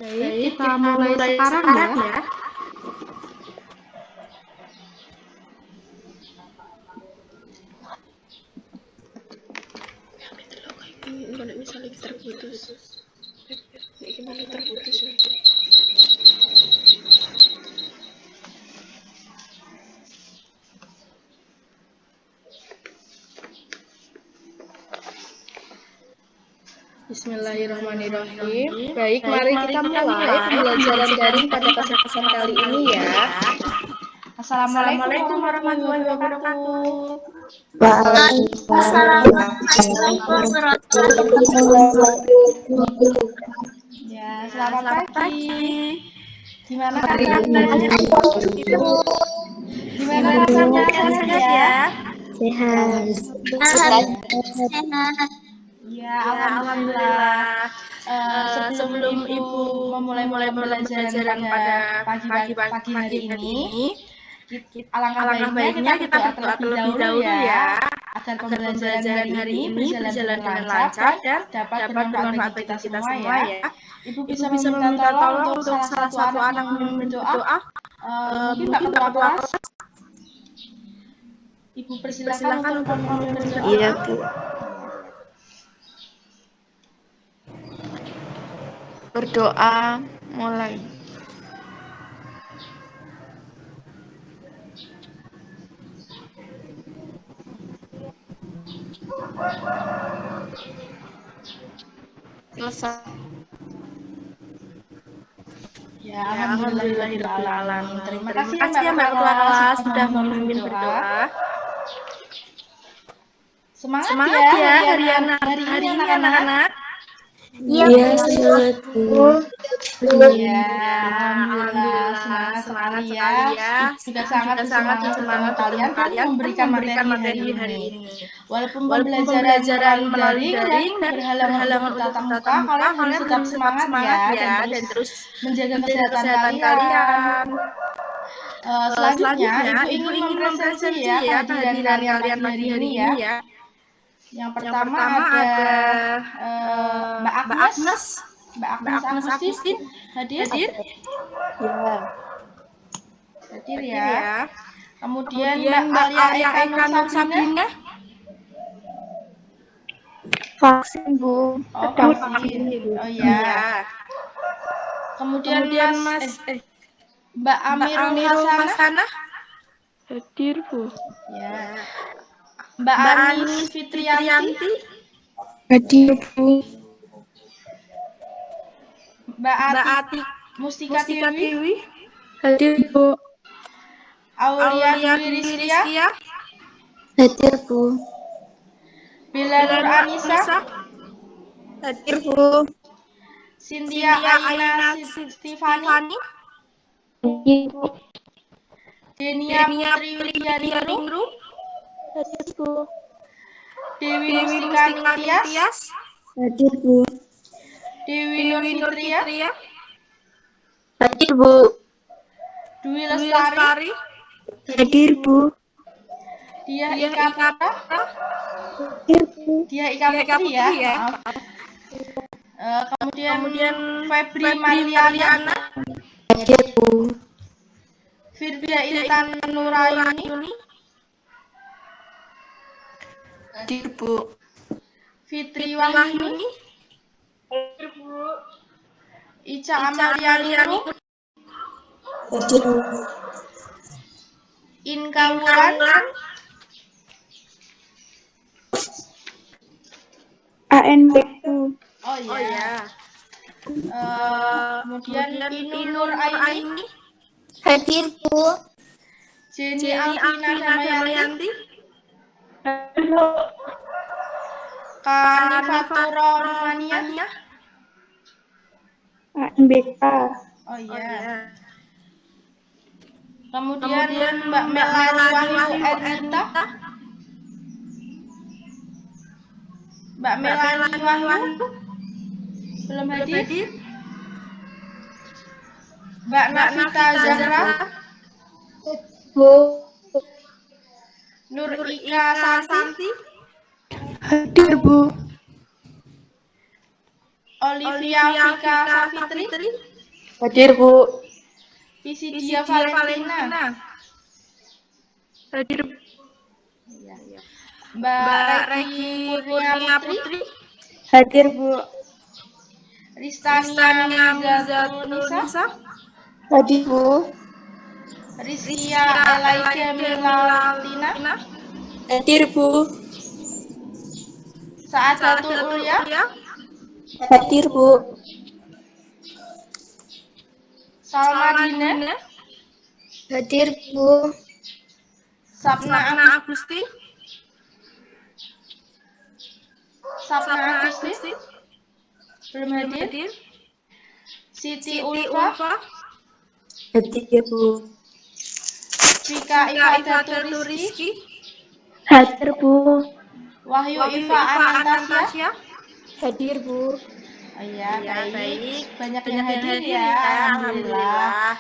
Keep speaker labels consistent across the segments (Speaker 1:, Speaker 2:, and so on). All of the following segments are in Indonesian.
Speaker 1: Baik,
Speaker 2: Baik,
Speaker 1: kita
Speaker 2: kita
Speaker 1: mulai
Speaker 2: mulai
Speaker 1: sekarang
Speaker 2: sekarang
Speaker 1: ya.
Speaker 2: ya. Kalau misalnya terputus, gimana terputus ya?
Speaker 1: Bismillahirrahmanirrahim. Baik, mari kita mulai pembelajaran daring pada kesempatan kali ini ya. Assalamualaikum warahmatullahi wabarakatuh.
Speaker 3: Waalaikumsalam warahmatullahi wabarakatuh.
Speaker 1: Ya, selamat pagi. Gimana
Speaker 2: Hari
Speaker 1: kabarnya? Gimana kabarnya? Sehat ya?
Speaker 3: Sehat.
Speaker 1: Ya,
Speaker 2: Ya,
Speaker 1: alhamdulillah.
Speaker 2: alhamdulillah.
Speaker 1: Sebelum
Speaker 2: Sebelum
Speaker 1: Ibu
Speaker 2: Ibu
Speaker 1: memulai pembelajaran pada pagi hari ini, alangkah baiknya kita berdoa terlebih dahulu ya, agar pembelajaran hari ini berjalan dengan lancar dan dapat bermanfaat bagi kita semua ya. Ibu bisa meminta tolong untuk salah satu anak memimpin berdoa. Mungkin Mbak Ketua Kelas, Ibu persilakan untuk memimpin berdoa.
Speaker 3: Iya, Bu. Berdoa mulai. Selesai.
Speaker 1: Ya, alhamdulillahirrahmanirrahim. Terima kasih ya Mbak
Speaker 2: Mbak
Speaker 1: Ketua
Speaker 2: Ketua
Speaker 1: Kelas
Speaker 2: Kelas
Speaker 1: sudah
Speaker 2: sudah
Speaker 1: memimpin
Speaker 2: memimpin
Speaker 1: berdoa.
Speaker 2: berdoa.
Speaker 1: Semangat
Speaker 2: Semangat
Speaker 1: ya
Speaker 2: ya
Speaker 1: hari
Speaker 2: hari
Speaker 1: ini
Speaker 2: ini
Speaker 1: anak-anak.
Speaker 2: anak-anak.
Speaker 3: Iya, semangat, Bu.
Speaker 1: Iya, alhamdulillah semangat sekali ya. Ibu juga sangat bersemangat bertemu kalian pun memberikan materi hari ini. Walaupun pembelajaran melalui daring dan berhalangan untuk tatap muka, kalian harus tetap semangat ya dan terus menjaga kesehatan kalian. Selanjutnya, Ibu ingin mempresentasi ya kehadiran kalian pagi hari ini ya. Yang pertama ada Mbak Agnes. Mbak Agnes Agustin hadir?
Speaker 3: Iya.
Speaker 1: Hadir ya. Kemudian Mbak Alia Eka Nur Sabrina.
Speaker 3: Vaksin, Bu.
Speaker 1: Oh, vaksin. Oh iya. Kemudian Mbak Amirul Hasanah.
Speaker 2: Hadir, Bu.
Speaker 1: Ya. Mbak Anis Fitrianti.
Speaker 3: Hadir, Bu.
Speaker 1: Mbak Ati Mustika Tiwi.
Speaker 2: Hadir, Bu.
Speaker 1: Aulia Dwi Rizkia.
Speaker 3: Hadir, Bu.
Speaker 1: Bila Nur Anissa.
Speaker 3: Hadir, Bu.
Speaker 1: Cynthia Aina Stefani.
Speaker 3: Hadir, Bu.
Speaker 1: Denia Putri Widianingru.
Speaker 3: Hadir, Bu.
Speaker 1: Dewi Mustika Nitias.
Speaker 3: Hadir, Bu.
Speaker 1: Dewi Nur Fitria.
Speaker 3: Hadir, Bu.
Speaker 1: Dwi Lestari.
Speaker 3: Hadir, Bu.
Speaker 1: Dia Ika Putra.
Speaker 3: Hadir, Bu.
Speaker 1: Dia Ika Putri ya. Maaf. Kemudian Febri Marliana.
Speaker 3: Hadir, Bu.
Speaker 1: Firda Intan Nurayuni.
Speaker 3: Hadir, Bu.
Speaker 1: Fitri Wahyuni.
Speaker 3: Hadir, Bu.
Speaker 1: Ica Amalia Nurul.
Speaker 3: Hadir, Bu.
Speaker 1: Inka Wulan.
Speaker 3: ANB, Bu.
Speaker 1: Oh iya. Kemudian Inur Aini.
Speaker 3: Hadir, Bu.
Speaker 1: Jenny Alvina Damayanti.
Speaker 3: Halo.
Speaker 1: Kanifatura Rumania.
Speaker 3: ANBK.
Speaker 1: Oh iya. Kemudian Mbak Melani Wahyu Ernita. Mbak Melani Wahyu belum hadir. Mbak Nafita Zahra.
Speaker 3: Bu.
Speaker 1: Nur Ika Santi.
Speaker 3: Hadir, Bu.
Speaker 1: Olivia Vika Savitri,
Speaker 3: Hadir, Bu.
Speaker 1: Pisidia Valentina,
Speaker 2: Hadir.
Speaker 1: Mbak Regi Kurnia Putri,
Speaker 3: Hadir, Bu.
Speaker 1: Ristania Mizatunisa,
Speaker 3: Hadir, Bu.
Speaker 1: Rizkia Elaida Milaltina,
Speaker 3: Hadir, Bu.
Speaker 1: Saadatul Ulia,
Speaker 3: Hadir, Bu.
Speaker 1: Salmadina,
Speaker 3: Hadir, Bu.
Speaker 1: Sapna Agusti, belum hadir. Siti Ulfa,
Speaker 3: Hadir, Bu.
Speaker 1: Vika Ifadatul Rizki,
Speaker 3: Hadir, Bu.
Speaker 1: Wahyu Iva Anantasia.
Speaker 3: Hadir, Bu.
Speaker 1: Oh iya, baik. Banyak yang hadir ya, alhamdulillah.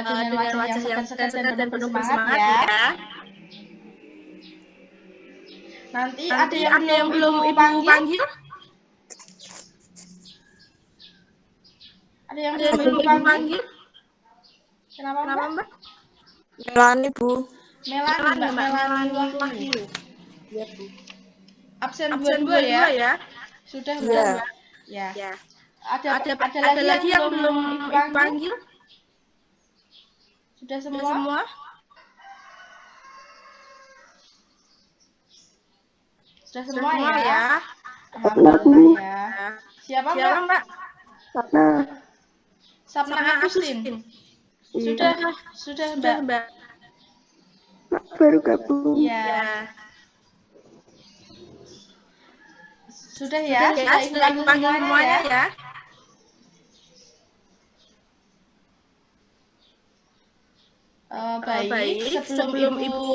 Speaker 1: Dengan wajah yang segar dan penuh bersemangat ya. Nanti ada yang belum Ibu panggil? Ada yang belum Ibu panggil? Kenapa, Mbak?
Speaker 3: Melani, Bu.
Speaker 1: Melani Wahyu.
Speaker 3: Iya, Bu.
Speaker 1: Absen 22 ya? Sudah, Mbak? Ya. Ada lagi yang belum Ibu panggil? Sudah semua? Sudah semua ya? Alhamdulillah ya. Siapa, Mbak? Sapna Agustin. Sudah, Mbak.
Speaker 3: Baru gabung.
Speaker 1: Iya. Sudah ya? Sudah Ibu panggil semuanya ya? Baik, sebelum Ibu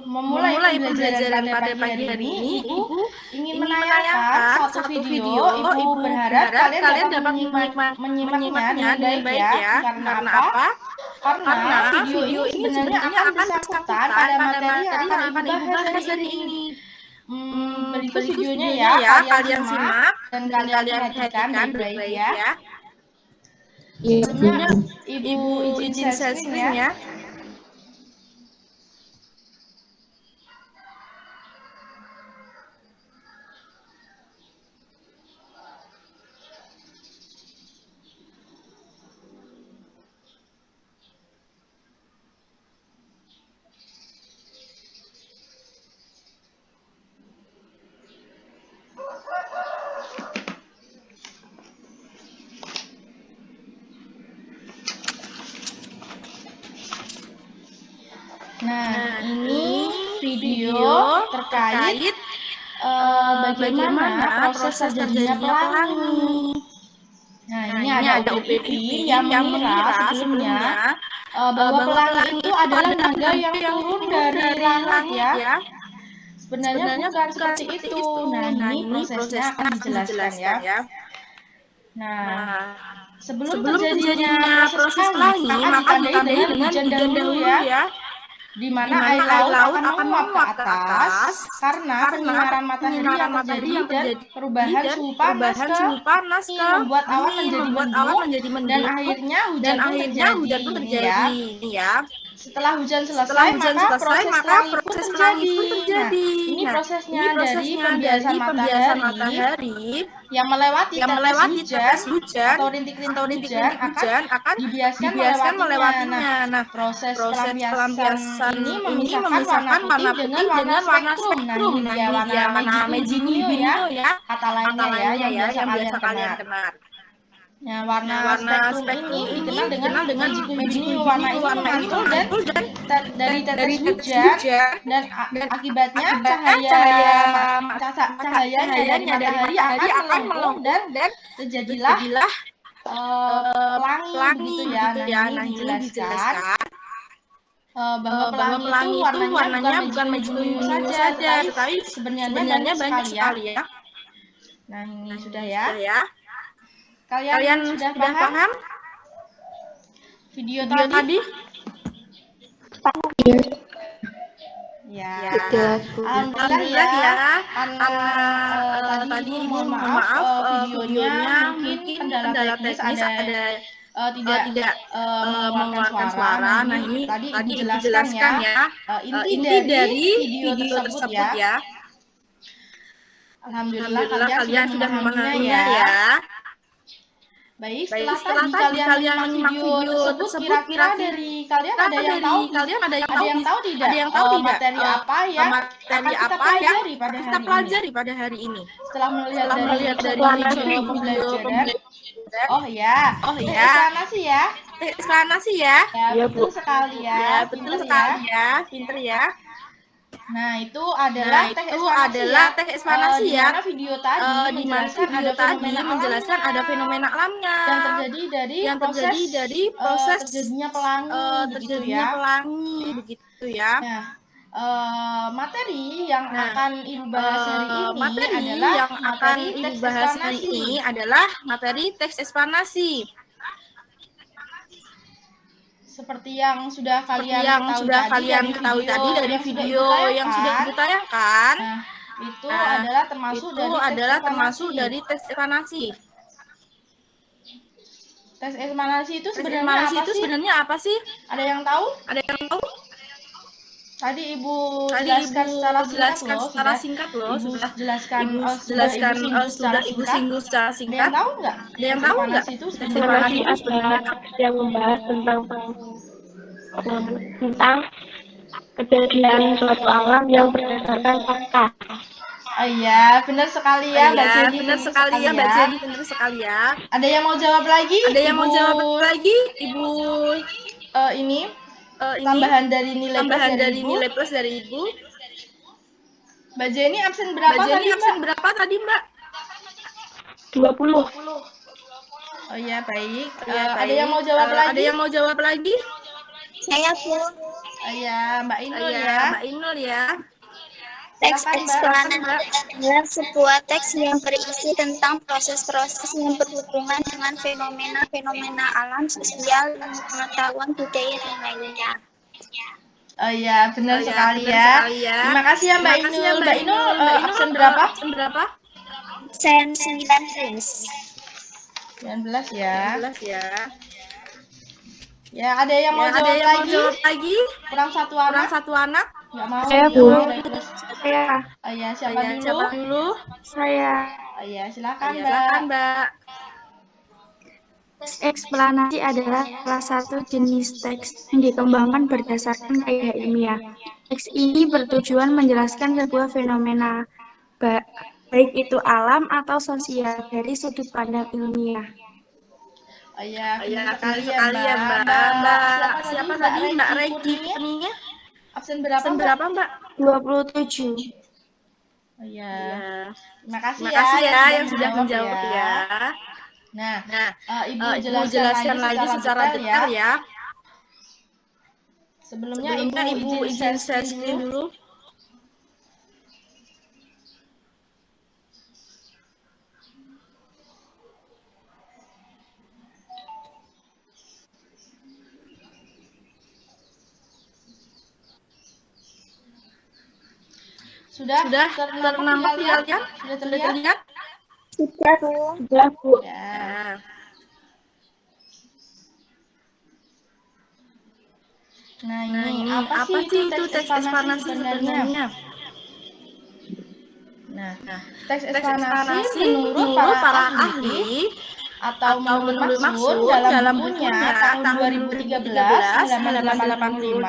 Speaker 1: memulai pembelajaran pada pagi hari ini, Ibu ingin menanyakan satu video. Ibu berharap kalian dapat menyimaknya dengan baik ya. Karena apa? Karena video ini sebenarnya akan bersangkutan pada materi yang akan Ibu bahas hari ini. Berikut videonya ya, kalian simak dan kalian perhatikan baik-baik ya. Sebelumnya Ibu izin share screen ya. Nah, ini video terkait bagaimana proses terjadinya pelangi. Nah, ini ada UPI yang mengira sebelumnya bahwa pelangi itu adalah naga yang turun dari langit ya. Sebenarnya bukan seperti itu. Nah, ini prosesnya akan dijelaskan ya. Nah, sebelum terjadinya proses pelangi, maka ditandai dengan hujan dahulu ya. Di mana air laut akan menguap ke atas karena penyinaran matahari yang terjadi dan perubahan suhu panas ini membuat awan menjadi mendung dan akhirnya hujan pun terjadi ya. Setelah hujan selesai, maka proses pelangi pun terjadi. Nah, ini prosesnya dari pembiasan matahari yang melewati tetes hujan atau rintik-rintik hujan akan dibiaskan melewatinya. Nah, proses pelampiasan ini memisahkan warna putih dengan warna spektrum. Nah, ini dia warna Meginio ya. Kata lainnya ya yang biasa kalian kenal. Nah, warna spektrum ini dikenal dengan Meginio. Warna ini memantul dan dari tetes hujan dan akibatnya cahayanya dari matahari akan melengkung dan terjadilah pelangi gitu ya. Nah, ini dijelaskan bahwa pelangi itu warnanya bukan Meginio saja, tetapi sebenarnya banyak sekali ya. Nah, ini sudah ya. Kalian sudah paham video tadi? Ya. Alhamdulillah ya. Karena tadi Ibu mohon maaf videonya mungkin kendala teknis ada tidak mengeluarkan suara. Nah, ini tadi Ibu jelaskan ya inti dari video tersebut ya. Alhamdulillah kalian sudah memahaminya ya. Baik, setelah tadi kalian menyimak video tersebut, kira dari kalian ada yang tahu tidak? Ada yang tahu tidak materi apa yang kita pelajari pada hari ini? Setelah melihat dari video pembelajaran, oh ya, eksplanasi ya. Eksplanasi ya. Ya, betul sekali ya. Betul sekali ya, pinter ya. Nah, itu adalah teks eksplanasi ya. Di mana video tadi menjelaskan ada fenomena alamnya yang terjadi dari proses terjadinya pelangi begitu ya. Nah, materi yang akan Ibu bahas hari ini adalah materi teks eksplanasi. Seperti yang sudah kalian ketahui tadi dari video yang sudah Ibu tayangkan, itu adalah termasuk dari teks eksplanasi. Teks eksplanasi itu sebenarnya apa sih? Ada yang tahu? Tadi Ibu jelaskan secara singkat loh. Sudah Ibu singgung secara singkat. Ada yang tahu nggak?
Speaker 2: Teks eksplanasi adalah yang membahas tentang kejadian suatu alam yang berdasarkan fakta.
Speaker 1: Oh iya, benar sekali ya Mbak Jenny. Benar sekali ya. Ada yang mau jawab lagi? Ibu ini tambahan dari nilai plus dari Ibu. Mbak Jenny absen berapa tadi, Mbak?
Speaker 2: 20.
Speaker 1: Oh iya, baik. Ada yang mau jawab lagi?
Speaker 3: Saya Bu.
Speaker 1: Oh iya, Mbak Inul ya.
Speaker 3: Teks eksplanasi adalah sebuah teks yang berisi tentang proses-proses yang berhubungan dengan fenomena alam, sosial, dan pengetahuan budaya dan lainnya.
Speaker 1: Oh iya, benar sekali ya. Terima kasih ya Mbak Inul. Mbak Inul absen berapa?
Speaker 3: Absen 19
Speaker 1: ya. Ya, ada yang mau jawab lagi? Kurang satu anak? Nggak mau.
Speaker 2: Saya, Bu.
Speaker 3: Saya.
Speaker 1: Oh ya, siapa dulu?
Speaker 3: Saya.
Speaker 1: Oh ya, silakan Mbak.
Speaker 3: Teks eksplanasi adalah salah satu jenis teks yang dikembangkan berdasarkan kaidah ilmiah. Teks ini bertujuan menjelaskan sebuah fenomena, baik itu alam atau sosial, dari sudut pandang ilmiah.
Speaker 1: Oh iya, sekali ya Mbak. Siapa tadi Mbak Regi Peninya? Absen berapa Mbak?
Speaker 3: 27.
Speaker 1: Oh iya. Terima kasih ya yang sudah menjawab ya. Nah, Ibu jelaskan lagi secara detail ya. Sebelumnya Ibu izin share screen dulu. Sudah ternampak kalian? Sudah terlihat?
Speaker 3: Sudah, Bu.
Speaker 1: Ya. Nah, ini apa sih itu teks eksplanasi sebenarnya? Nah, teks eksplanasi menurut para ahli atau menurut Maksud dalam bukunya tahun 2013-1985,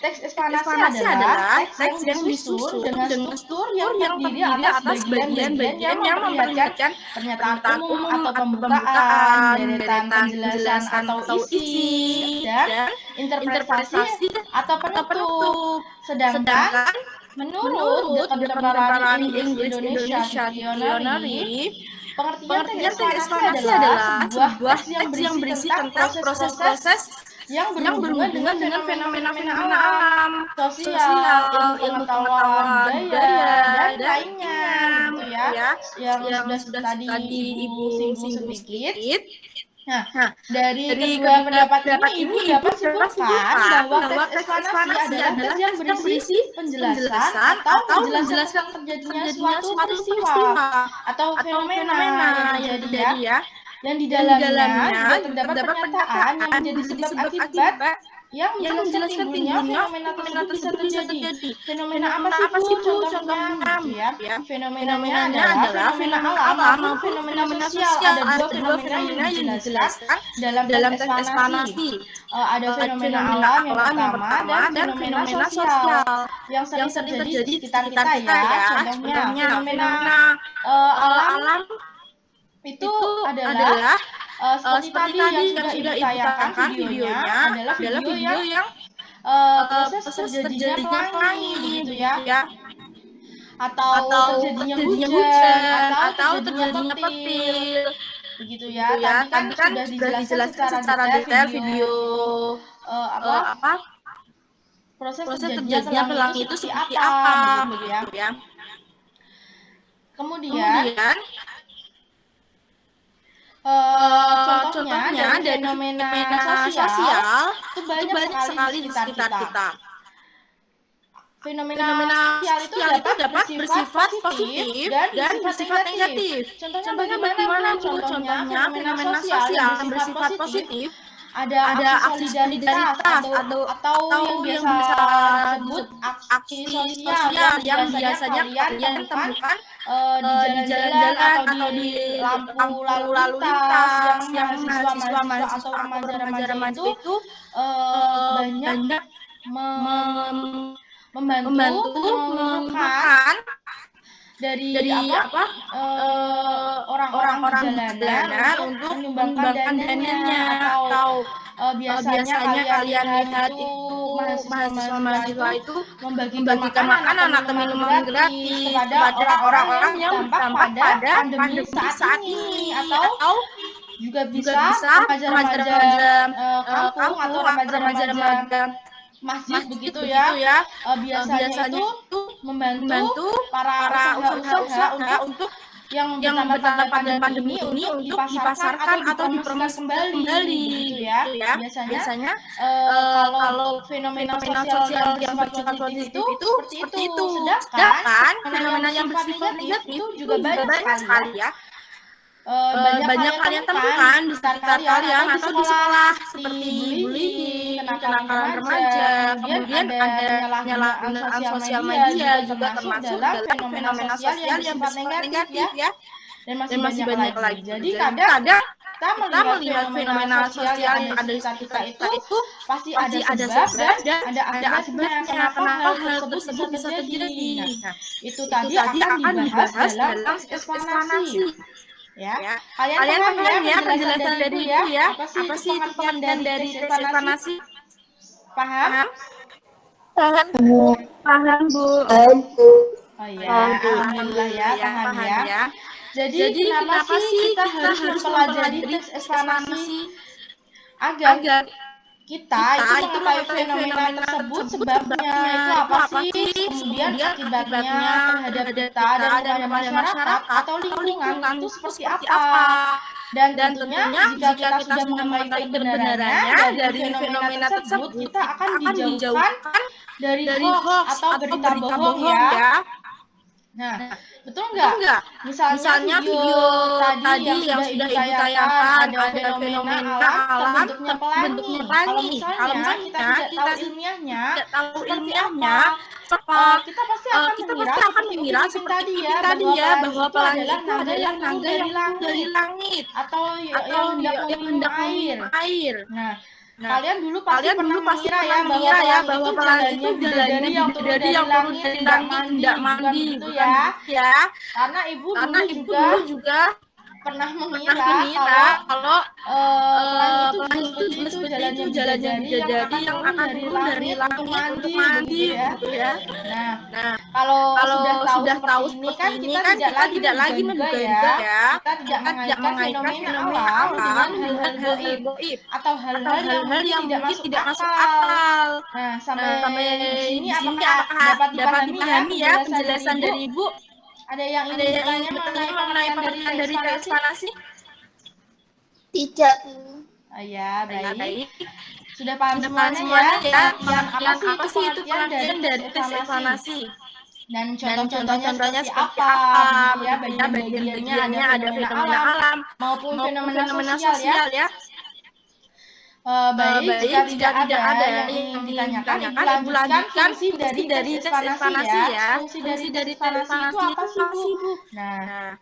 Speaker 1: teks eksplanasi adalah teks yang disusun dengan struktur yang terdiri atas bagian-bagian yang memperlihatkan pernyataan umum atau pembukaan, deretan penjelasan atau isi, dan interpretasi atau penutup. Sedangkan menurut The Contemporary English Indonesia Dictionary, pengertian teks eksplanasi adalah sebuah teks yang berisi tentang proses-proses yang berhubungan dengan fenomena alam, sosial, ilmu pengetahuan budaya, dan lainnya, gitu ya. Yang sudah tadi Ibu singgung sedikit. Nah, dari kedua pendapat ini, Ibu dapat simpulkan bahwa teks eksplanasi adalah teks yang berisi penjelasan atau menjelaskan terjadinya suatu peristiwa atau fenomena yang terjadi ya, yang di dalamnya juga terdapat pernyataan yang menjadi sebab akibat yang menjelaskan timbulnya fenomena tersebut bisa terjadi. Fenomena apa sih Bu? Contohnya gitu ya. Fenomenanya adalah fenomena alam maupun fenomena sosial. Ada dua fenomena yang dijelaskan dalam teks eksplanasi. Ada fenomena alam yang pertama dan fenomena sosial yang sering terjadi di sekitar kita ya. Contohnya fenomena alam itu adalah seperti tadi yang sudah Ibu tayangkan videonya adalah video yang proses terjadinya pelangi gitu ya, atau terjadinya hujan atau terjadinya petir begitu ya. Tadi kan sudah dijelaskan secara detail video proses terjadinya pelangi itu seperti apa gitu ya. Kemudian contohnya dari fenomena sosial itu banyak sekali di sekitar kita. Fenomena sosial itu dapat bersifat positif dan bersifat negatif. Contohnya bagaimana Bu? Contohnya fenomena sosial yang bersifat positif ada aksi solidaritas atau yang biasa disebut aksi sosial yang biasanya kalian temukan di jalan-jalan atau di lampu lalu lintas yang mahasiswa atau remaja-remaja itu banyak membantu menemukan dari orang-orang jalanan untuk menyumbangkan dananya atau biasanya kalian lihat itu mahasiswa itu membagikan makanan atau minuman gratis kepada orang-orang yang terdampak pada pandemi saat ini atau juga bisa remaja-remaja kampung atau remaja-remaja masjid begitu ya. Biasanya itu membantu para usaha untuk yang bertahan pada pandemi ini untuk dipasarkan atau dipromosikan kembali gitu ya. Biasanya kalau fenomena sosial yang bersifat positif itu seperti itu. Sedangkan fenomena yang bersifat negatif itu juga banyak sekali ya. Banyak kalian temukan di sekitar kalian atau di sekolah seperti bullying, kenakalan remaja, kemudian ada penyalahgunaan sosial media juga termasuk dalam fenomena sosial yang bersifat negatif ya. Dan masih banyak lagi. Jadi kadang kita melihat fenomena sosial yang ada di sekitar kita itu pasti ada sebab dan ada akibatnya kenapa hal tersebut bisa terjadi. Nah, itu tadi akan dibahas dalam eksplanasi. Ya. Kalian paham ya penjelasan dari itu ya? Apa sih itu pengertian dari eksplanasi? Paham?
Speaker 2: Paham, Bu.
Speaker 1: Oh iya, alhamdulillah ya, paham ya. Jadi kenapa sih kita harus mempelajari teks eksplanasi? Agar kita itu mengetahui fenomena tersebut, sebabnya itu apa sih, kemudian akibatnya terhadap kita dan masyarakat atau lingkungan itu seperti apa. Dan tentunya jika kita sudah mengetahui kebenarannya dari fenomena tersebut, kita akan dijauhkan dari hoax atau berita bohong ya. Nah, betul nggak? Misalnya video tadi yang sudah Ibu tayangkan ada fenomena alam bentuknya pelangi. Kalau misalnya kita tidak tahu ilmiahnya, kita pasti akan mengira seperti tadi ya bahwa pelangi itu adalah naga yang dari langit atau yang hendak minum air. Nah, kalian dulu pasti pernah mengira ya bahwa pelangi itu bidadari yang turun dari langit tidak mandi gitu ya. Karena ibu dulu juga pernah mengira kalau pelangi itu seperti itu jalannya bidadari yang akan turun dari langit untuk mandi gitu ya. Nah, kalau sudah tahu seperti ini kan kita tidak lagi menduga ya. Kita tidak mengaitkan fenomena alam dengan hal gaib atau hal-hal yang mungkin tidak masuk akal. Nah, sampai di sini apakah dapat dipahami ya penjelasan dari Ibu? Ada yang ingin bertanya mengenai pengertian dari teks eksplanasi?
Speaker 3: Tidak, Bu.
Speaker 1: Ya, baik.
Speaker 4: Baik.
Speaker 1: Sudah paham
Speaker 4: Sudah
Speaker 1: semuanya ya?
Speaker 4: pengertian apa sih itu
Speaker 1: pengertian
Speaker 4: pengertian dari tes
Speaker 1: eksaminasi?
Speaker 4: eksaminasi?
Speaker 1: Dan
Speaker 4: Dan
Speaker 1: contoh-contohnya
Speaker 4: contoh-contohnya
Speaker 1: seperti
Speaker 4: seperti
Speaker 1: apa,
Speaker 4: apa,
Speaker 1: begitu ya?
Speaker 4: begitu ya,
Speaker 1: Bagian-bagiannya
Speaker 4: ada fenomena alam
Speaker 1: maupun
Speaker 4: maupun
Speaker 1: fenomena sosial ya. Baik, jika tidak ada yang ingin ditanyakan, Ibu lanjutkan fungsi dari tes eksaminasi ya. Fungsi dari tes eksaminasi itu apa sih, Bu? Nah,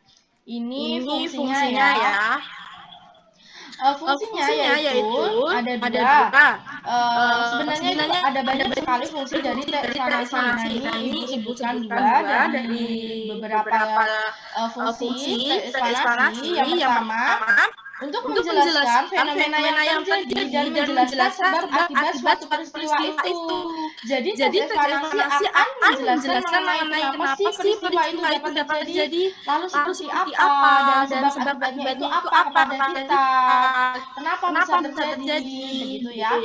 Speaker 1: ini fungsinya ya. Fungsinya yaitu ada dua. Sebenarnya itu ada banyak sekali fungsi dari tes eksaminasi. Nah, ini Ibu sebutkan dua dari beberapa fungsi tes eksaminasi. Yang pertama, untuk menjelaskan fenomena yang terjadi dan menjelaskan sebab akibat suatu peristiwa itu. Jadi tes eksaminasi akan menjelaskan mengenai kenapa sih peristiwa itu dapat terjadi, lalu seperti apa, dan sebab akibatnya itu apa kepada kita, kenapa bisa terjadi, begitu ya.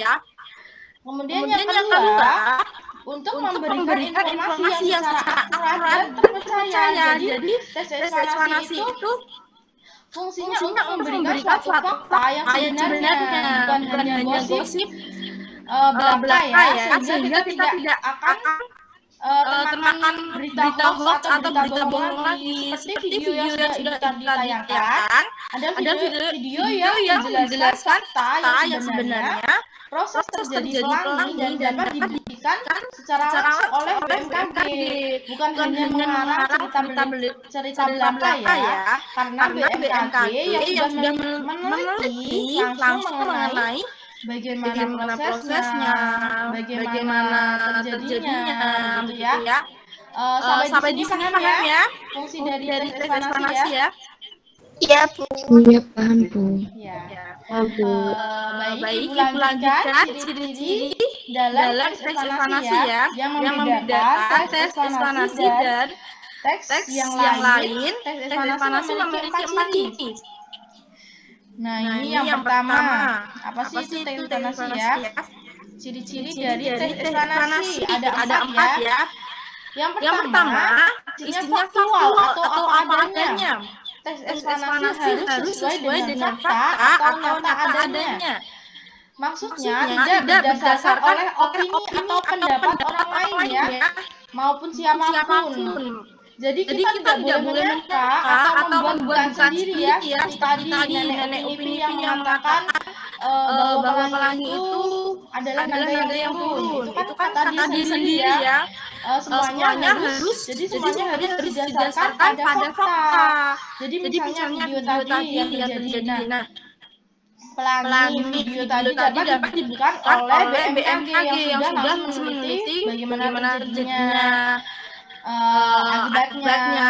Speaker 1: Kemudian yang kedua, untuk memberikan informasi yang secara akurat dan terpercaya. Jadi tes eksaminasi itu fungsinya untuk memberikan suatu fakta yang sebenarnya, bukan hanya gosip belaka ya, sehingga kita tidak akan termakan berita hoax atau berita bohong lagi. Seperti video yang sudah ditayangkan, ada video yang menjelaskan fakta yang sebenarnya proses terjadi pelangi dan dapat dibuktikan secara langsung oleh BMKG, bukan hanya mengarang cerita belaka ya, karena BMKG yang sudah meneliti langsung mengenai bagaimana prosesnya, bagaimana terjadinya, gitu ya. Sampai di sini paham ya fungsi dari tes eksaminasi ya?
Speaker 3: Iya, Bu.
Speaker 2: Iya, paham, Bu.
Speaker 1: Ya.
Speaker 4: Baik, Ibu lanjutkan ciri-ciri dalam tes eksaminasi ya, yang membedakan tes eksaminasi dan teks yang lain. Tes eksaminasi memiliki 4 ciri.
Speaker 1: Nah, ini yang pertama. Apa sih itu tes eksaminasi ya? Ciri-ciri dari tes eksaminasi ada 4 ya. Yang pertama, isinya faktual atau apa adanya. Tes eksaminasi harus sesuai dengan fakta atau nyata adanya. Maksudnya tidak berdasarkan oleh opini atau pendapat orang lain ya, maupun siapapun. Jadi kita tidak boleh menyangka atau membuat sendiri ya. Seperti tadi nenek Upin yang mengatakan bahwa pelangi itu adalah naga yang turun. Itu kan kata dia sendiri ya. Semuanya harus didasarkan pada fakta. Jadi misalnya video tadi yang terjadi. Nah, pelangi video tadi dapat dibuktikan oleh BMKG yang sudah meneliti bagaimana terjadinya, akibatnya,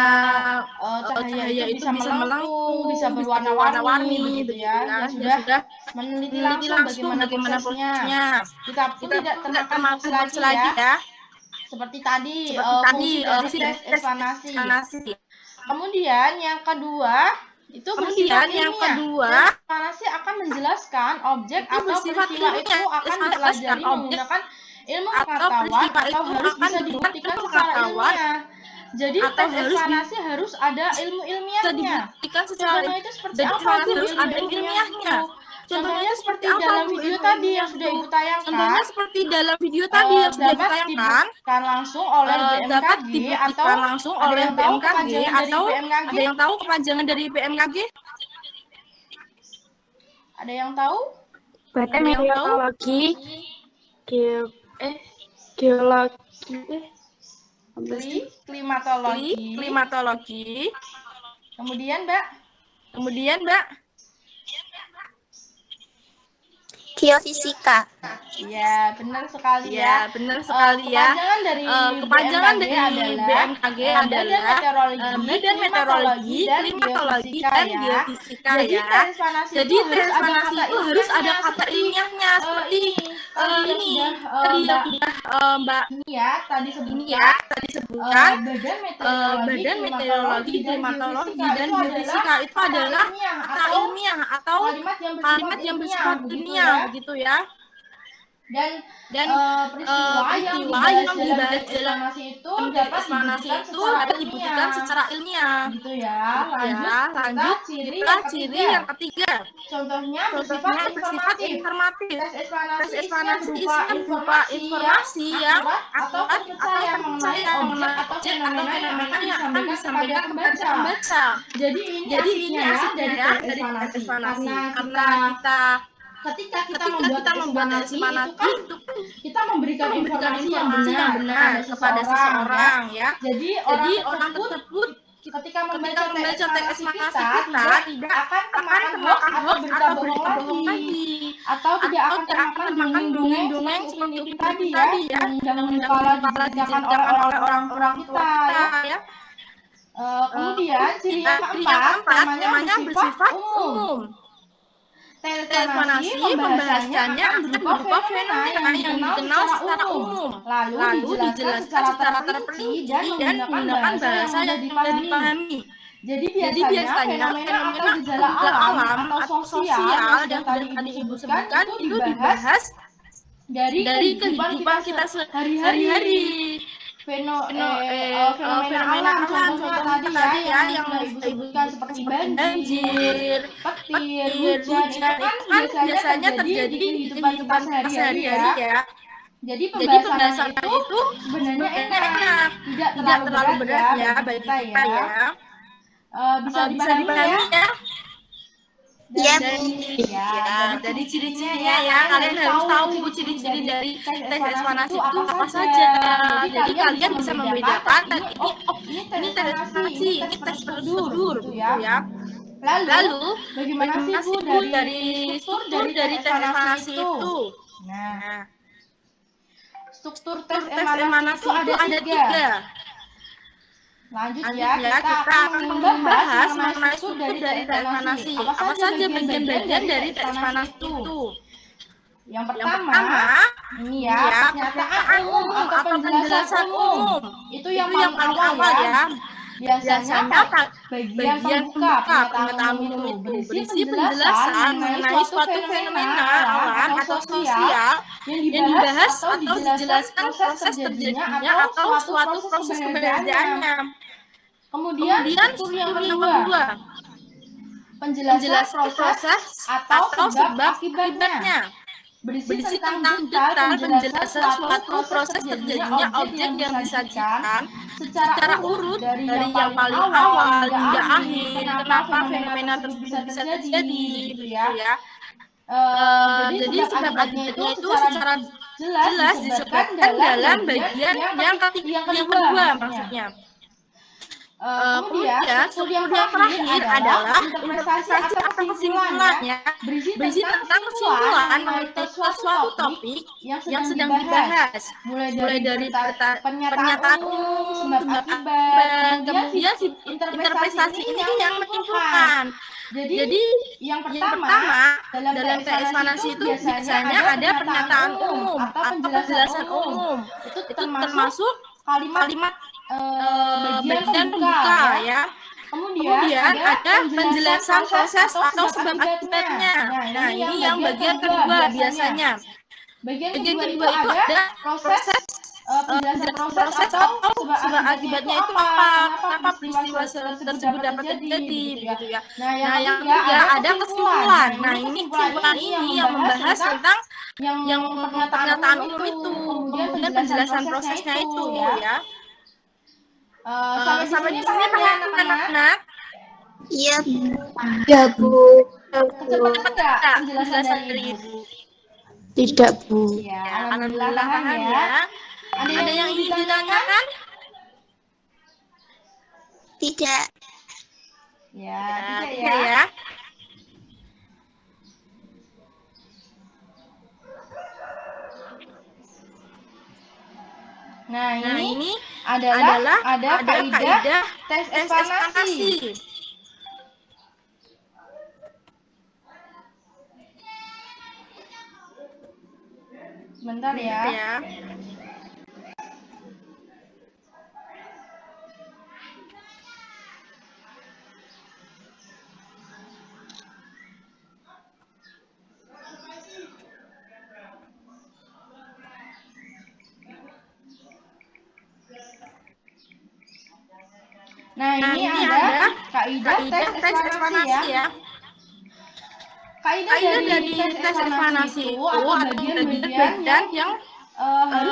Speaker 1: cahaya itu bisa melengkung, bisa berwarna-warni begitu ya. Yang sudah meneliti langsung bagaimana prosesnya. Kita pun tidak termakan hoax lagi ya. Seperti tadi fungsi dari tes eksaminasi. Kemudian yang kedua itu bersifat ilmiah. Eksaminasi akan menjelaskan objek atau peristiwa itu akan dipelajari menggunakan ilmu pengetahuan atau harus bisa dibuktikan secara ilmiah. Jadi tes eksaminasi harus ada ilmu ilmiahnya. Contohnya itu seperti apa Bu ilmu ilmiahnya? Contohnya seperti dalam video tadi yang sudah Ibu tayangkan. Contohnya seperti dalam video tadi yang sudah ditayangkan. Dapat langsung oleh BMKG atau ada yang tahu kepanjangan dari BMKG? Ada yang tahu?
Speaker 3: Badan meteorologi,
Speaker 1: klimatologi. Kemudian Mbak?
Speaker 3: geofisika.
Speaker 1: Ya, benar sekali
Speaker 4: ya. Kepanjangan dari BMKG adalah Badan Meteorologi, Klimatologi, dan Geofisika ya. Jadi tes eksaminasi itu harus ada kata ilmiahnya seperti ini. Tadi yang sudah Mbak tadi sebutkan Badan Meteorologi, Klimatologi, dan Geofisika itu adalah kata ilmiah atau kalimat yang bersifat ilmiah begitu ya.
Speaker 1: Dan
Speaker 4: dan
Speaker 1: peristiwa yang dibahas dalam eksplanasi itu dapat dibuktikan secara ilmiah.
Speaker 4: gitu
Speaker 1: ya. Lanjut
Speaker 4: kita ciri yang ketiga.
Speaker 1: Contohnya
Speaker 4: Contohnya
Speaker 1: bersifat informatif.
Speaker 4: informatif.
Speaker 1: Tes eksplanasi
Speaker 4: Tes eksplanasi
Speaker 1: isinya berupa informasi yang atau terpercaya mengenai objek atau fenomena yang akan disampaikan kepada pembaca. Jadi ini asiknya dari tes eksplanasi. Karena ketika kita membuat eksplanasi itu kan kita memberikan informasi yang benar kepada seseorang ya. Jadi orang tersebut ketika membaca teks eksplanasi kita tidak akan termakan hoax atau berita bohong lagi, atau tidak akan termakan dongeng-dongeng seperti itu tadi ya, yang dahulu kala diceritakan oleh orang-orang kita ya. Kemudian ciri yang keempat namanya bersifat umum. Tes eksplanasi pembahasannya akan berupa fenomena yang dikenal secara umum, lalu dijelaskan secara terperinci dan menggunakan bahasa yang mudah dipahami. Jadi biasanya fenomena atau gejala alam atau sosial yang tadi Ibu sebutkan itu dibahas dari kehidupan kita sehari-hari. Fenomena alam contohnya tadi ya yang Ibu sebutkan seperti banjir, petir, hujan itu kan biasanya terjadi di kehidupan kita sehari-hari ya. Jadi pembahasannya itu sebenarnya enak, tidak terlalu berat ya bagi kita ya. Bisa dipahami ya. Dari ciri-cirinya ya, kalian harus tahu ciri-ciri dari tes eksplanasi itu apa saja. Jadi kalian bisa membedakan ini tes eksplanasi, ini tes prosedur gitu ya. Lalu bagaimana sih Bu dari struktur dari tes eksplanasi itu? Nah, struktur tes eksplanasi itu ada 3. Lanjut ya, kita akan membahas mengenai struktur dari tes eksplanasi. Apa saja bagian-bagian dari tes eksplanasi itu? Yang pertama, ini ya, pernyataan umum atau penjelasan umum. Itu yang paling awal ya. Biasanya bagian pembuka pernyataan umum itu berisi penjelasan mengenai suatu fenomena alam atau sosial yang dibahas atau dijelaskan proses terjadinya atau suatu proses keberadaannya. Kemudian struktur yang kedua, penjelasan proses atau sebab akibatnya. Berisi tentang detail penjelasan suatu proses terjadinya objek yang disajikan secara urut dari yang paling awal hingga akhir, kenapa fenomena tersebut bisa terjadi gitu ya. Jadi sebab akibatnya itu secara jelas disebutkan dalam bagian yang kedua maksudnya. Kemudian struktur yang terakhir adalah interpretasi atau kesimpulannya, berisi tentang kesimpulan mengenai suatu topik yang sedang dibahas, mulai dari pernyataan umum, sebab akibat, kemudian interpretasi ini yang menyimpulkan. Jadi yang pertama dalam tes eksplanasi itu biasanya ada pernyataan umum atau penjelasan umum. Itu termasuk kalimat bagian pembuka ya. Kemudian ada penjelasan proses atau sebab akibatnya. Nah, ini yang bagian kedua biasanya. Bagian kedua itu ada penjelasan proses atau sebab akibatnya itu apa? Kenapa peristiwa tersebut dapat terjadi gitu ya. Nah, yang ketiga ada kesimpulan. Nah, ini kesimpulan ini yang membahas tentang yang pernyataan umum itu, kemudian penjelasan prosesnya itu ya. Sampai di sini paham anak-anak?
Speaker 2: Iya, Bu.
Speaker 1: Kecepatan enggak penjelasan dari Ibu?
Speaker 2: Tidak, Bu.
Speaker 1: Ya, alhamdulillah paham ya. Ada yang ingin ditanyakan?
Speaker 2: Tidak.
Speaker 1: Ya, tidak ya. Nah, ini adalah kaidah tes eksplanasi. Sebentar ya. ini ada kaidah tes eksplanasi ya. Kaidah dari tes eksplanasi itu atau bagian-bagian yang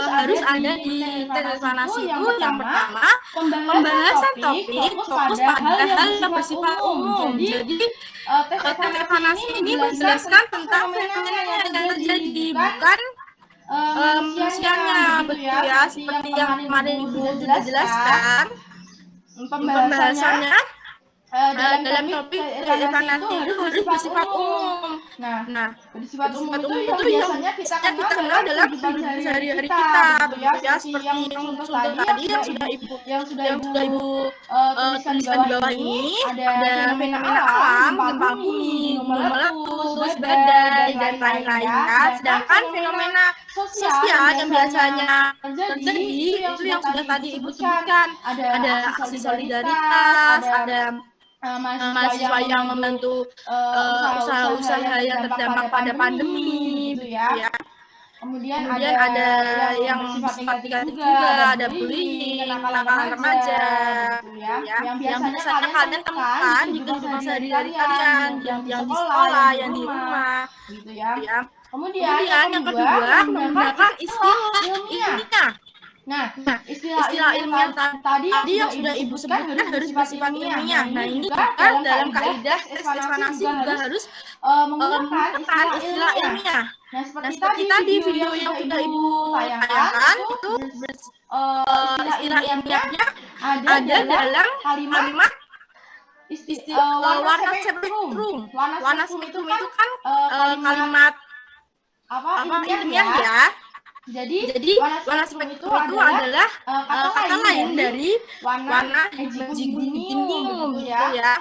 Speaker 1: harus ada di tes eksplanasi itu yang pertama pembahasan topik fokus pada hal yang bersifat umum. Jadi tes eksplanasi ini menjelaskan tentang fenomena yang terjadi, bukan manusianya, betul ya, seperti yang kemarin Ibu sudah jelaskan. Pembahasannya dalam topik eksplanasi itu harus bersifat umum. Nah, bersifat umum itu biasanya kita kenal dalam kehidupan sehari-hari kita, begitu ya, seperti yang tadi yang sudah Ibu tuliskan di bawah ini, ada fenomena alam, gempa bumi, gunung meletus, badai, dan lain-lainnya. Sedangkan fenomena sosial yang biasanya terjadi itu yang sudah tadi Ibu sebutkan, ada aksi solidaritas, ada mahasiswa yang membantu usaha-usaha yang terdampak pada pandemi, gitu ya. Kemudian ada yang bersifat negatif juga, ada bullying, kenakalan remaja, gitu ya. Yang biasanya kalian temukan di kehidupan sehari-hari kalian, yang di sekolah, yang di rumah, gitu ya. Kemudian yang kedua menggunakan istilah ilmiah. Nah, istilah ilmiah tadi yang sudah Ibu sebutkan harus bersifat ilmiah. Nah, ini juga dalam kaidah tes eksplanasi juga harus menggunakan istilah ilmiah. Nah, seperti tadi video yang sudah Ibu tayangkan itu istilah ilmiahnya ada dalam kalimat warna spektrum. Warna spektrum itu kan kalimat ilmiah ya. Jadi warna spektrum itu adalah kata lain dari warna hijau-kuning gitu ya.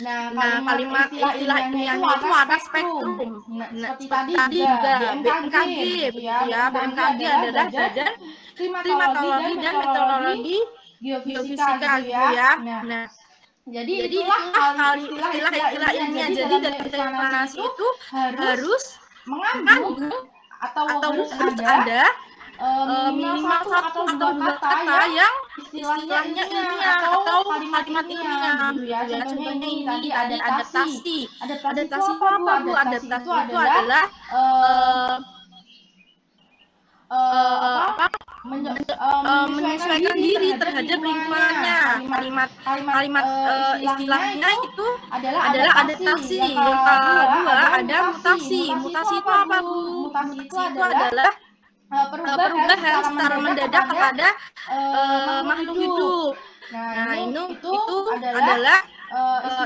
Speaker 1: Nah, kalimat istilah ilmiahnya itu warna spektrum. Seperti tadi juga BMKG gitu ya. BMKG adalah Badan Klimatologi dan Meteorologi Geofisika gitu ya. Nah, jadi itulah istilah ilmiah. Jadi dari eksplanasi itu harus mengandung atau harus ada minimal satu atau dua kata yang istilahnya ilmiah atau kalimat ilmiah gitu ya. Contohnya ini ada adaptasi. Adaptasi itu apa, Bu? Adaptasi itu adalah menyesuaikan diri terhadap lingkungannya. Kalimat istilahnya itu adalah adaptasi. Yang kedua ada mutasi. Mutasi itu apa, Bu? Mutasi itu adalah perubahan secara mendadak kepada makhluk hidup. Nah, itu adalah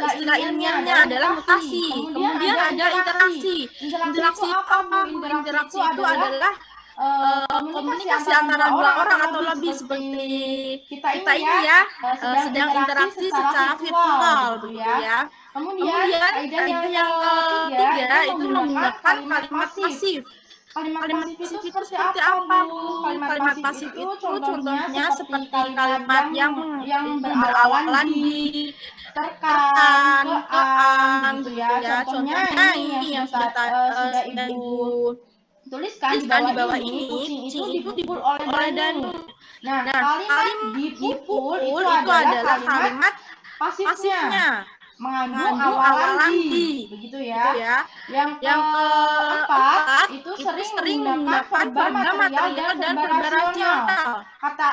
Speaker 1: istilah ilmiahnya adalah mutasi. Kemudian ada interaksi. Interaksi itu apa? Interaksi itu adalah komunikasi antara dua orang atau lebih, seperti kita ini ya, sedang interaksi secara virtual begitu ya. Kemudian kaidah yang ketiga itu menggunakan kalimat pasif. Kalimat pasif itu seperti apa, Bu? Kalimat pasif itu contohnya seperti kalimat yang berawalan di terkan, gitu ya. Contohnya ini yang sudah Ibu tuliskan di bawah ini, kucing itu dipukul oleh Danu. Nah, kalimat dipukul itu adalah kalimat pasifnya, mengandung awalan di, begitu ya. Yang keempat itu sering menggunakan verba material dan verba rasional. Kata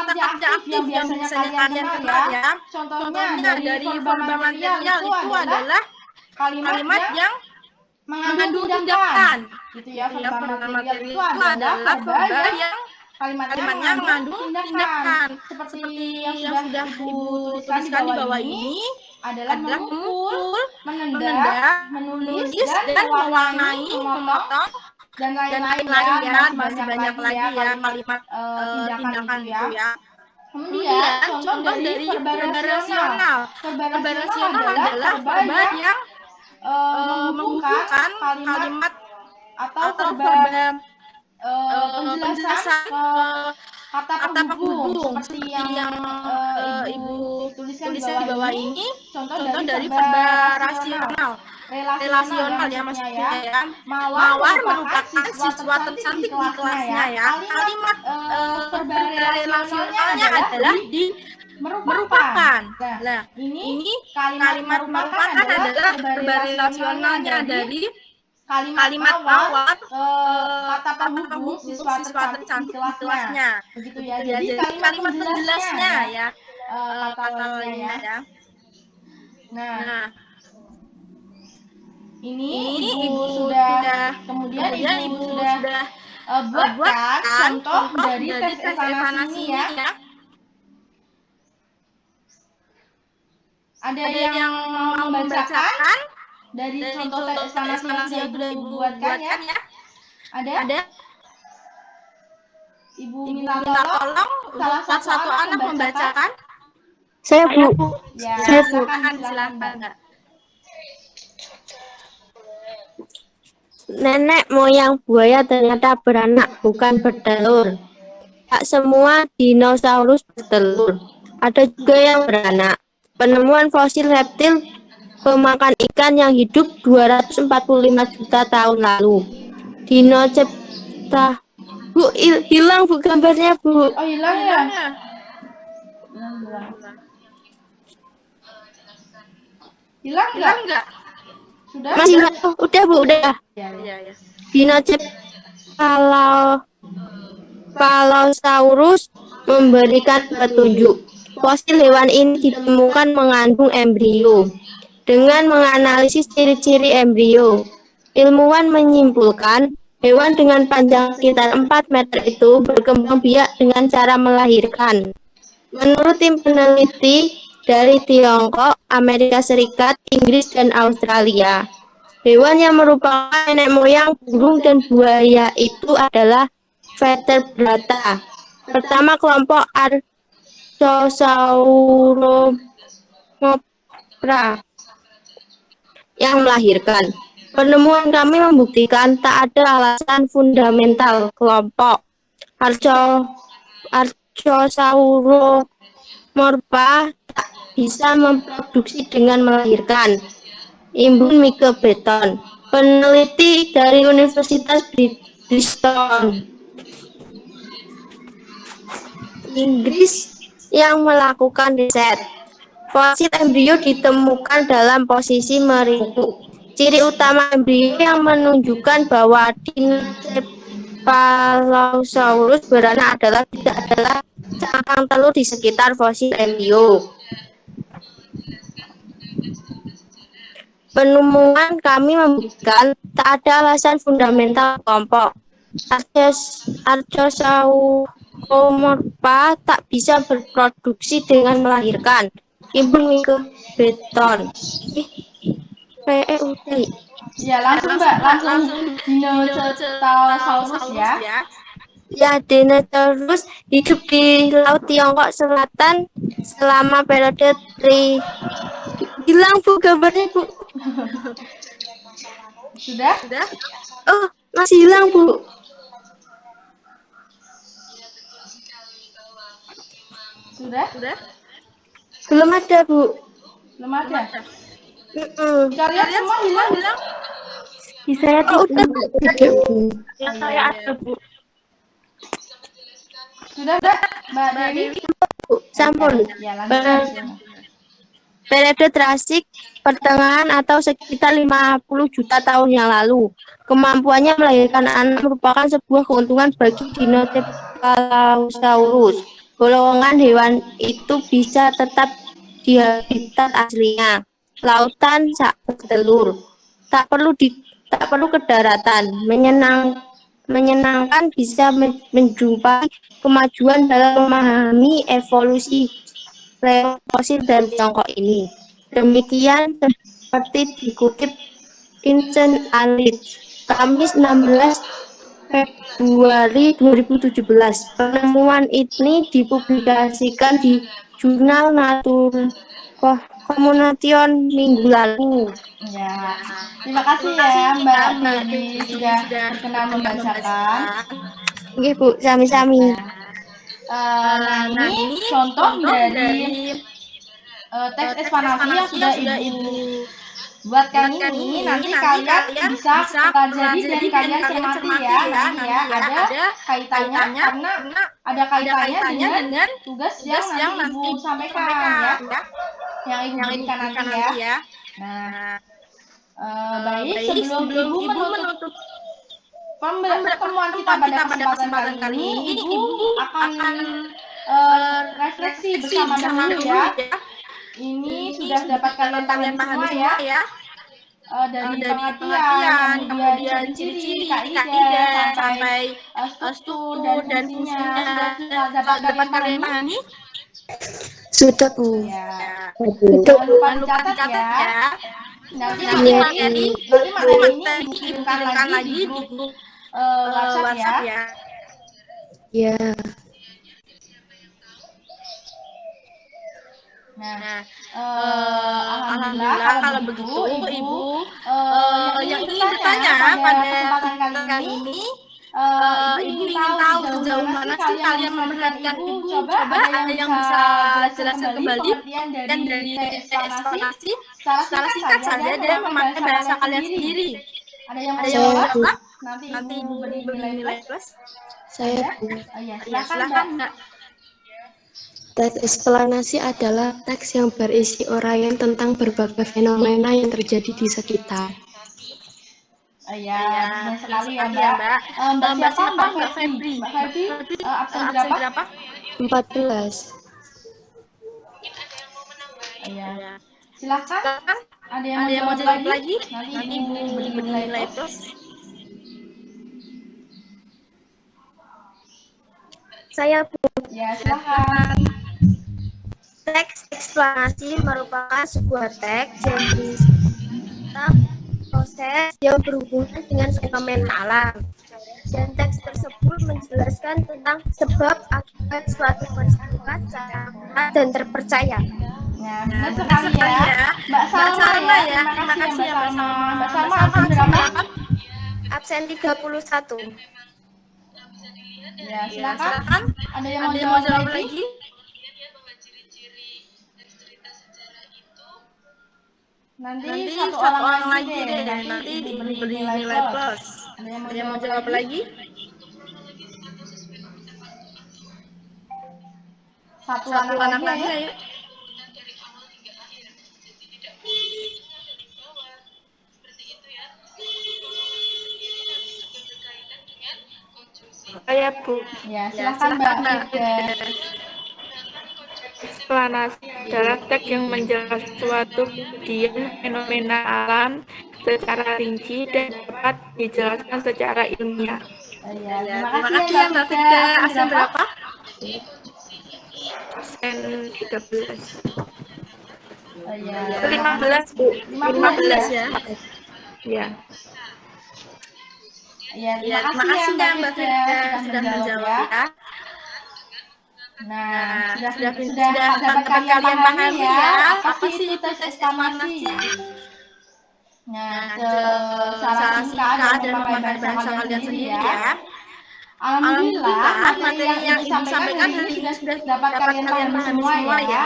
Speaker 1: kerja aktif yang biasanya kalian kenal ya. Contohnya dari verba material itu adalah kalimat yang mengandung tindakan, gitu ya. Verba material itu adalah verba yang kalimatnya mengandung tindakan. Seperti yang sudah Ibu tuliskan di bawah ini adalah memukul, menendang, menulis, dan mewarnai, memotong, dan lain-lain ya. Masih banyak lagi ya kalimat tindakan gitu ya. Kemudian contoh dari verba rasional. Verba rasional adalah verba yang menghubungkan kalimat atau verba penjelasan kata penghubung seperti yang Ibu tuliskan di bawah ini. Contoh dari verba rasional. Relasional ya maksudnya ya. Mawar merupakan siswa tercantik di kelasnya ya. Kalimat verba relasionalnya adalah merupakan.
Speaker 4: Nah,
Speaker 1: Ini
Speaker 4: kalimat merupakan adalah verba relasionalnya dari kalimat awal
Speaker 1: kata penghubung siswa tercantik di kelasnya. Begitu ya. Jadi kalimat penjelasnya ya, kata lainnya ya. Nah, ini ibu sudah kemudian ibu sudah buatkan contoh dari tes evaluasi ini ya. Ada yang mau membacakan dari contoh tes evaluasi yang sudah ibu buatkan ya? Ada? Ibu minta tolong salah satu anak membacakan.
Speaker 2: Saya, Bu.
Speaker 1: Ya,
Speaker 2: Saya, Bu.
Speaker 1: silakan.
Speaker 2: Nenek moyang buaya ternyata beranak, bukan bertelur. Tak semua dinosaurus bertelur. Ada juga yang beranak. Penemuan fosil reptil pemakan ikan yang hidup 245 juta tahun lalu. Dino cipta. Bu, hilang Bu gambarnya, Bu.
Speaker 1: Oh, hilang ya? Hilang enggak? Sudah?
Speaker 2: Masih udah, Bu, udah.
Speaker 1: Ya.
Speaker 2: Dino Palosaurus memberikan petunjuk. Fosil hewan ini ditemukan mengandung embrio. Dengan menganalisis ciri-ciri embrio, ilmuwan menyimpulkan hewan dengan panjang sekitar 4 meter itu berkembang biak dengan cara melahirkan. Menurut tim peneliti dari Tiongkok, Amerika Serikat, Inggris, dan Australia, hewan yang merupakan nenek moyang burung dan buaya itu adalah vertebrata. Pertama, kelompok Archosauromorpha yang melahirkan. Penemuan kami membuktikan tak ada alasan fundamental kelompok Archosauromorpha tak bisa memproduksi dengan melahirkan. Imbun Mike Beton, peneliti dari Universitas Bristol, Inggris yang melakukan riset. Fosil embrio ditemukan dalam posisi meringkuk. Ciri utama embrio yang menunjukkan bahwa Dincephallosaurus beranak tidak adalah cangkang telur di sekitar fosil embrio. Penemuan kami membuktikan tak ada alasan fundamental kelompok Archosauromorpha tak bisa berproduksi dengan melahirkan. Imbun Mike Beton.
Speaker 1: Ya, langsung Mbak, langsung Dinocephalosaurus ya.
Speaker 2: Ya, dinosaurus hidup di Laut Tiongkok Selatan selama periode hilang Bu gambarnya, Bu.
Speaker 1: Sudah?
Speaker 2: Oh, masih hilang, Bu.
Speaker 1: Sudah?
Speaker 2: Belum ada, Bu.
Speaker 1: Belum ada.
Speaker 2: Kalian
Speaker 1: semua hilang?
Speaker 2: Di saya tuh udah ada, Bu.
Speaker 3: Ya, saya ada, Bu.
Speaker 1: Sudah, Mbak Dewi?
Speaker 2: Sampun.
Speaker 1: Ya, lanjut.
Speaker 2: Periode Triasik pertengahan atau sekitar 50 juta tahun yang lalu. Kemampuannya melahirkan anak merupakan sebuah keuntungan bagi Dinocephalosaurus. Golongan hewan itu bisa tetap di habitat aslinya, lautan saat bertelur. Tak perlu ke daratan. Menyenangkan bisa menjumpai kemajuan dalam memahami evolusi fosil dari Tiongkok ini. Demikian seperti dikutip Vincent Alit, Kamis 16 Februari 2017. Penemuan ini dipublikasikan di Jurnal Nature Communication minggu lalu.
Speaker 1: Ya, terima kasih ya Mbak Dewi sudah berkenan membacakan.
Speaker 2: Oke Bu, sami-sami.
Speaker 1: Nah, ini contoh dari teks eksplanasi yang sudah Ibu Buatkan ini nanti kalian bisa pelajari dan kalian cermati ya. Nanti ya ada kaitannya karena ada kaitannya dengan tugas yang nanti Ibu sampaikan ya. Yang Ibu berikan nanti ya. Nah, baik sebelum Ibu menutup pertemuan kita pada kesempatan kali ini, Ibu akan refleksi bersama dulu ya. Ini sudah dapat kalian pahami semua ya. Dari pengertian, kemudian ciri-ciri, kaidah, sampai struktur dan fungsinya dapat kalian pahami?
Speaker 2: Sudah, Bu.
Speaker 1: Ya.
Speaker 2: Sudah,
Speaker 1: Jangan
Speaker 2: Bu.
Speaker 1: lupa dicatat ya. Nanti materi ini dikirimkan lagi di grup WhatsApp ya.
Speaker 2: Ya.
Speaker 1: Nah, alhamdulillah kalau begitu Ibu yang ingin bertanya pada kesempatan kali ini, Ibu ingin tahu sejauh mana sih kalian memperhatikan Ibu? Coba ada yang bisa jelaskan kembali pengertian dari eksplanasi secara singkat saja dan memakai bahasa kalian sendiri. Ada yang mau jawab? Nanti Ibu beri nilai plus.
Speaker 2: Saya, Bu.
Speaker 1: Ya, silakan Mbak.
Speaker 2: Teks eksplanasi adalah teks yang berisi uraian tentang berbagai fenomena yang terjadi di sekitar.
Speaker 1: Ya, benar sekali ya Mbak. Mbak siapa? Mbak Febri. Mbak Febri, absen berapa?
Speaker 2: 14.
Speaker 1: Ya. Silakan. Ada yang mau jawab lagi? Nanti Ibu beri nilai plus.
Speaker 2: Saya, Bu.
Speaker 1: Ya, silakan.
Speaker 2: Teks eksplanasi merupakan sebuah teks yang berisi tentang proses yang berhubungan dengan fenomena alam. Dan teks tersebut menjelaskan tentang sebab akibat suatu peristiwa secara akurat dan terpercaya.
Speaker 1: Ya, benar sekali ya. Mbak Salma ya. Terima kasih ya Mbak Salma. Mbak Salma absen berapa?
Speaker 2: Absen 31.
Speaker 1: Ya, silakan. Ada yang mau jawab lagi? Nanti satu orang lagi deh. Nanti diberi nilai plus. Ada yang mau jawab lagi? Satu anak lagi ayo.
Speaker 3: Saya, Bu.
Speaker 1: Ya, silakan Mbak Firda.
Speaker 3: Eksplanasi adalah teks yang menjelaskan suatu kejadian fenomena alam secara rinci dan dapat dijelaskan secara ilmiah.
Speaker 1: Ya, terima kasih ya Mbak Firda. Absen berapa?
Speaker 3: Absen 13.
Speaker 1: Ya.
Speaker 3: 15, Bu.
Speaker 1: 15 ya.
Speaker 3: Ya.
Speaker 1: Ya, terima kasih ya Mbak Firda sudah menjawab ya. Nah, sudah dapat kalian pahami ya, apa sih itu teks eksplanasi? Nah, secara singkat dan memakai bahasa kalian sendiri ya. Alhamdulillah, materi yang Ibu sampaikan hari ini sudah dapat kalian pahami semua ya.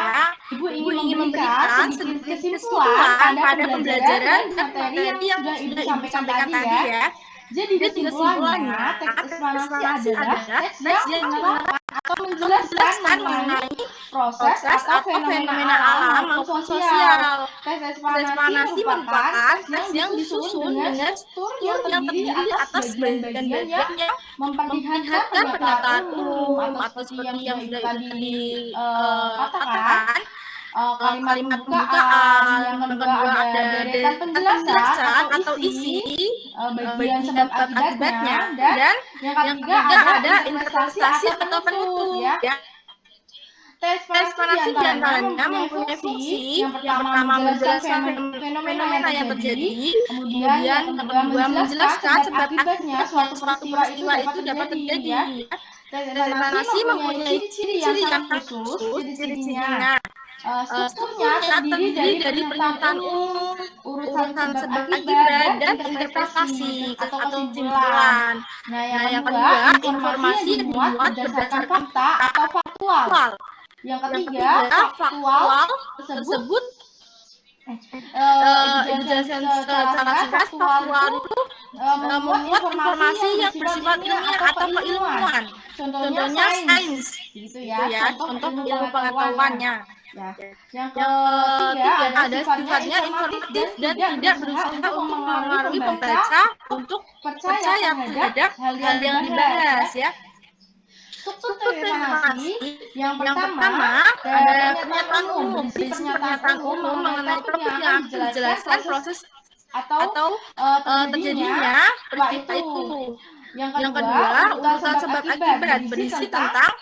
Speaker 1: Ibu ingin memberikan sedikit kesimpulan pada pembelajaran materi yang sudah Ibu sampaikan tadi ya. Jadi kesimpulannya, teks eksplanasi adalah teks yang menerangkan atau menjelaskan mengenai proses atau fenomena alam maupun sosial. Teks eksplanasi merupakan teks yang disusun dengan struktur yang terdiri atas bagian-bagian yang memperlihatkan pernyataan umum atau seperti yang sudah tadi katakan. Kalimat pembukaan, yang kedua ada deretan penjelasan atau isi, bagian sebab akibatnya, dan yang ketiga ada interpretasi atau penutup ya. Teks eksplanasi diantaranya mempunyai fungsi yang pertama menjelaskan fenomena yang terjadi, kemudian yang kedua menjelaskan sebab akibatnya suatu peristiwa itu dapat terjadi. Teks eksplanasi mempunyai ciri yang sangat khusus, ciri-cirinya. Strukturnya terdiri dari pernyataan umum, urutan sebab akibat, dan interpretasi atau kesimpulan. Nah, yang kedua, informasi yang dibuat berdasarkan fakta atau faktual. Yang ketiga, faktual tersebut
Speaker 4: Ibu jelaskan secara singkat, faktual itu memuat informasi yang bersifat ilmiah atau keilmuan. Contohnya sains, gitu ya. Contoh ilmu pengetahuannya.
Speaker 1: Ya. Yang ketiga ada sifatnya
Speaker 4: informatif dan tidak berusaha untuk mempengaruhi pembaca untuk percaya terhadap hal yang dibahas ya.
Speaker 1: Struktur informasi yang pertama ada pernyataan umum, berisi pernyataan umum mengenai topik yang akan dijelaskan proses atau terjadinya peristiwa itu. Yang kedua, urutan sebab akibat berisi tentang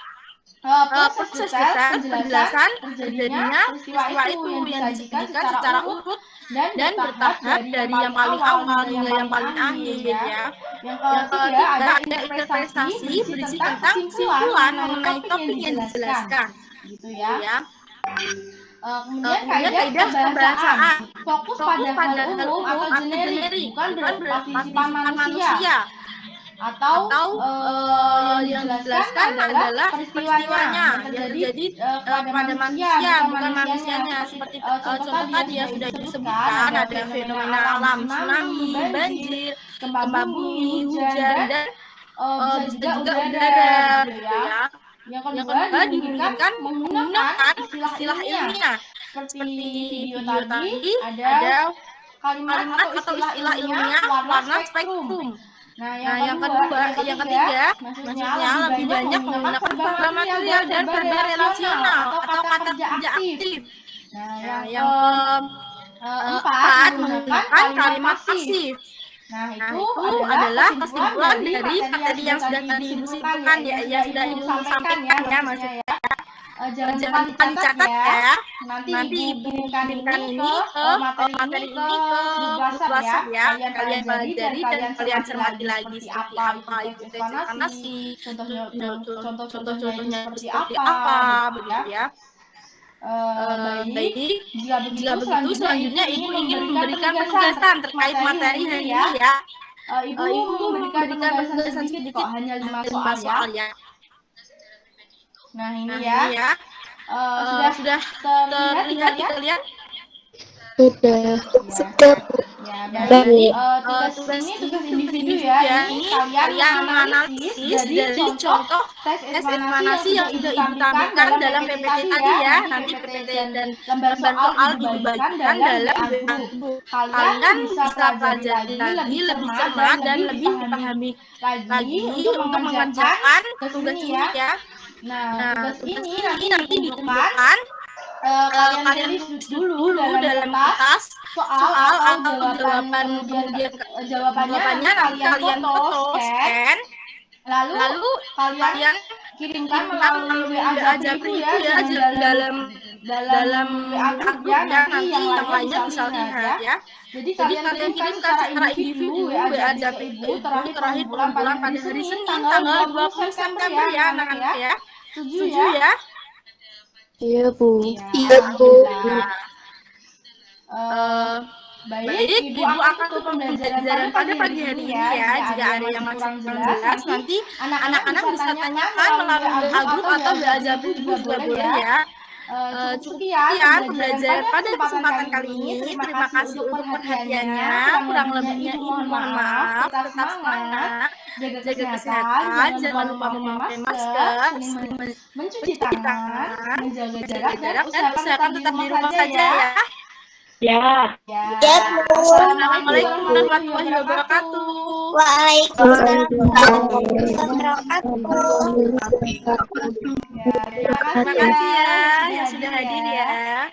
Speaker 1: proses detail penjelasan terjadinya peristiwa itu yang disajikan secara urut dan bertahap dari yang paling awal hingga yang paling akhir ya. Yang ketiga ada interpretasi berisi tentang kesimpulan mengenai topik yang dijelaskan gitu ya. Kemudian kaidah pembahasaan fokus pada hal umum atau generik, bukan berpartisipasi manusia. Atau yang dijelaskan adalah peristiwanya yang terjadi pada manusia, bukan manusianya. Seperti contoh tadi yang sudah disebutkan, ada fenomena alam, tsunami, banjir, gempa bumi, hujan, dan juga udara gitu ya. Yang kedua dimungkinkan menggunakan istilah ilmiah seperti video tadi ada kalimat atau istilah ilmiah warna spektrum. Nah, yang ketiga, maksudnya lebih banyak menggunakan verba material dan verba relasional atau kata kerja aktif. Nah, yang keempat menggunakan kalimat pasif. Nah, itu adalah kesimpulan dari materi yang sudah tadi Ibu simpulkan ya, yang sudah Ibu sampaikan ya maksudnya. Jangan lupa dicatat ya. Nanti Ibu kirimkan ini ke materi ini ke grup WhatsApp ya. Kalian pelajari dan kalian cermati lagi seperti apa itu ekspansi, contoh-contohnya seperti apa begitu ya. Baik, jika begitu selanjutnya Ibu ingin memberikan penugasan terkait materi hari ini ya. Ibu memberikan penugasan sedikit kok, hanya 5 soal ya. Nah ini ya, sudah terlihat kita lihat.
Speaker 2: Sudah.
Speaker 1: Ya, baik. Tugas individu ya. Ini kalian menganalisis dari contoh tes ekspansi yang sudah Ibu tampilkan dalam PPT tadi ya. Nanti PPT dan lembar soal dibagikan dalam buku. Kalian bisa pelajari lagi lebih cermat dan lebih dipahami lagi untuk mengerjakan tugas ini ya. Nah, tugas ini nanti ditentukan kalian tulis dulu dalam kertas soal atau jawaban, kemudian jawabannya kalian foto, scan, lalu kalian kirimkan melalui WA Japri itu ya, dalam WA grup ya, nanti yang lainnya bisa lihat ya. Jadi kalian kirimkan secara individu WA Japri Ibu terakhir bulan pada hari Senin tanggal 20 September ya anak-anak ya. Setuju ya?
Speaker 2: Iya, Bu.
Speaker 1: Iya, Bu. Baik, Ibu akan tutup pembelajaran pada pagi hari ini ya. Jika ada yang masih kurang jelas, nanti anak-anak bisa tanyakan melalui WA grup atau WA Japri juga boleh ya. Cukup sekian pembelajaran pada kesempatan kali ini. Terima kasih untuk perhatiannya. Kurang lebihnya mohon maaf. Tetap semangat, jaga kesehatan, jangan lupa memakai masker, mencuci tangan, menjaga jarak, dan usahakan tetap di rumah saja ya.
Speaker 2: Ya.
Speaker 1: Assalamualaikum warahmatullahi wabarakatuh.
Speaker 2: Waalaikumsalam warahmatullahi
Speaker 1: Terima kasih ya yang sudah hadir ya.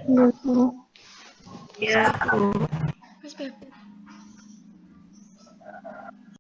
Speaker 2: wabarakatuh. Ya.